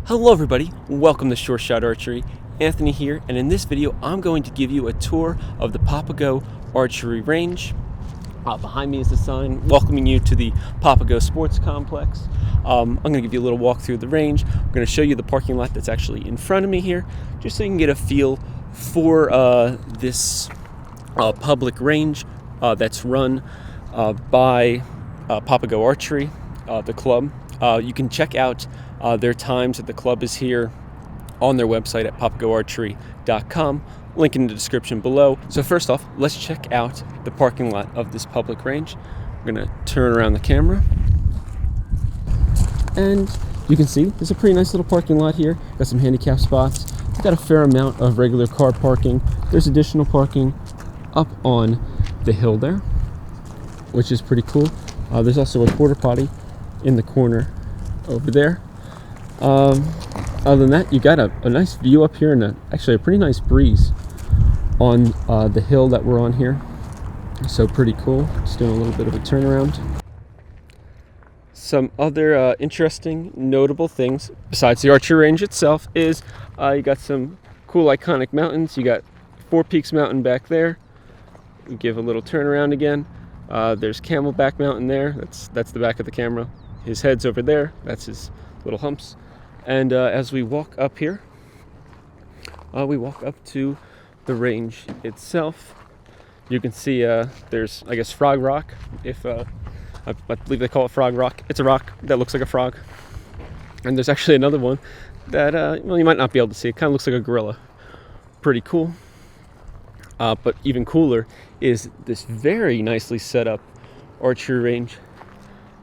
Hello everybody, welcome to Short Shot Archery. Anthony here, and in this video I'm going to give you a tour of the Papago Archery range. Behind me is the sign welcoming you to the Papago Sports Complex. I'm going to give you a little walk through the range. I'm going to show you the parking lot that's actually in front of me here, just so you can get a feel for this public range that's run by Papago Archery, the club. You can check out their times that the club is here on their website at papagoarchery.com. Link in the description below. So first off, let's check out the parking lot of this public range. I'm going to turn around the camera. And you can see there's a pretty nice little parking lot here. Got some handicap spots. Got a fair amount of regular car parking. There's additional parking up on the hill there, which is pretty cool. There's also a porta potty in the corner over there. Other than that, you got a nice view up here and actually a pretty nice breeze on the hill that we're on here. So pretty cool. Just doing a little bit of a turnaround. Some other interesting, notable things besides the archery range itself is you got some cool iconic mountains. You got Four Peaks Mountain back there. You give a little turnaround again. There's Camelback Mountain there. That's the back of the camera. His head's over there. That's his little humps. And as we walk up here, we walk up to the range itself. You can see there's, I guess, Frog Rock. I believe they call it Frog Rock. It's a rock that looks like a frog. And there's actually another one that, well, you might not be able to see. It kind of looks like a gorilla. Pretty cool. But even cooler is this very nicely set up archery range.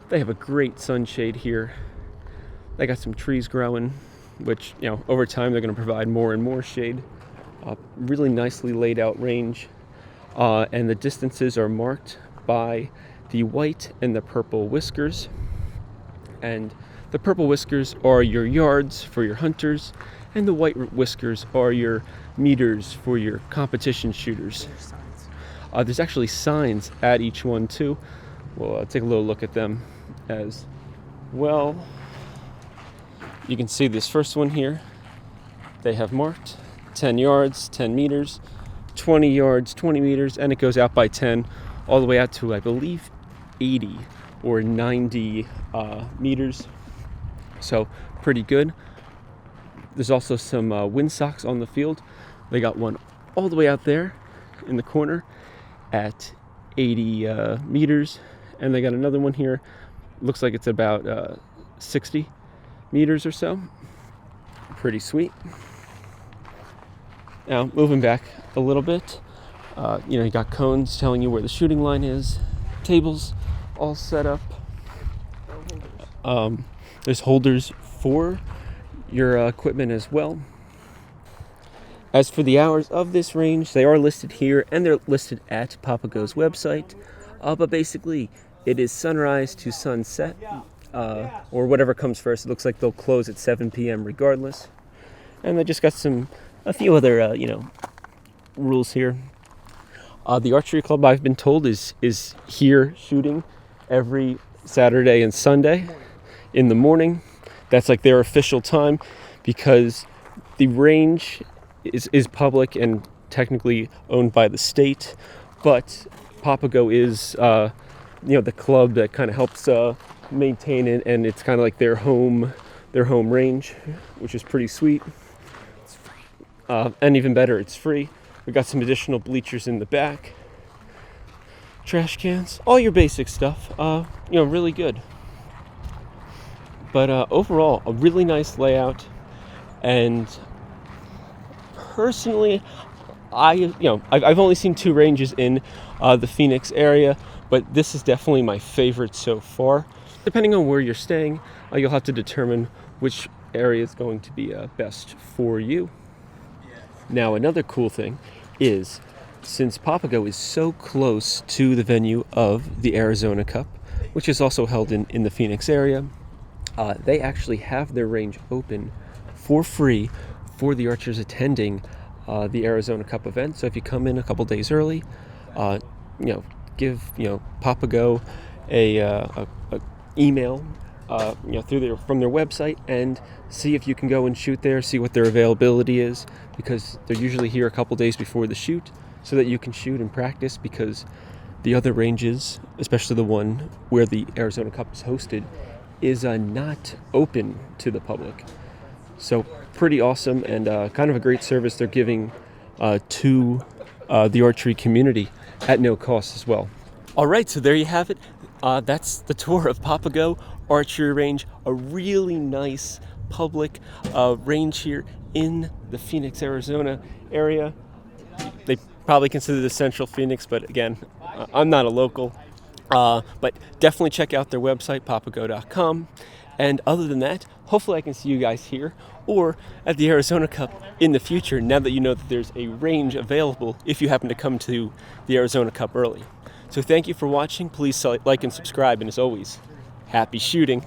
They have a great sunshade here. They got some trees growing, which, you know, over time they're going to provide more and more shade. Really nicely laid out range. And the distances are marked by the white and the purple whiskers. And the purple whiskers are your yards for your hunters, and the white whiskers are your meters for your competition shooters. There's actually signs at each one too. We'll take a little look at them as well. You can see this first one here. They have marked 10 yards, 10 meters, 20 yards, 20 meters, and it goes out by 10 all the way out to, I believe, 80 or 90 meters. So pretty good. There's also some windsocks on the field. They got one all the way out there in the corner at 80 meters, and they got another one here. Looks like it's about 60 meters or so. Pretty sweet. Now moving back a little bit, you got cones telling you where the shooting line is. Tables all set up. There's holders for your equipment as well. As for the hours of this range, they are listed here and they're listed at Papago's website. But basically, it is sunrise to sunset, or whatever comes first. It looks like they'll close at 7 p.m. regardless. And they just got a few other, rules here. The archery club, I've been told, is here shooting every Saturday and Sunday in the morning. That's like their official time, because the range is public and technically owned by the state, but Papago is the club that kind of helps maintain it, and it's kind of like their home range, which is pretty sweet. And even better, it's free. We got some additional bleachers in the back, trash cans, all your basic stuff. Really good. But overall, a really nice layout. And personally, I've only seen two ranges in the Phoenix area, but this is definitely my favorite so far. Depending on where you're staying, you'll have to determine which area is going to be best for you. Now, another cool thing is, since Papago is so close to the venue of the Arizona Cup, which is also held in the Phoenix area, they actually have their range open for free for the archers attending the Arizona Cup event. So if you come in a couple days early, give Papago a email from their website and see if you can go and shoot there, see what their availability is, because they're usually here a couple days before the shoot so that you can shoot and practice, because the other ranges, especially the one where the Arizona Cup is hosted, is not open to the public. So pretty awesome, and kind of a great service they're giving to the archery community at no cost as well. All right, so there you have it. That's the tour of Papago Archery Range, a really nice public range here in the Phoenix, Arizona area. They probably consider this Central Phoenix, but again, I'm not a local. But definitely check out their website, papago.com. And other than that, hopefully I can see you guys here or at the Arizona Cup in the future, now that you know that there's a range available if you happen to come to the Arizona Cup early. So thank you for watching. Please like and subscribe, and as always, happy shooting.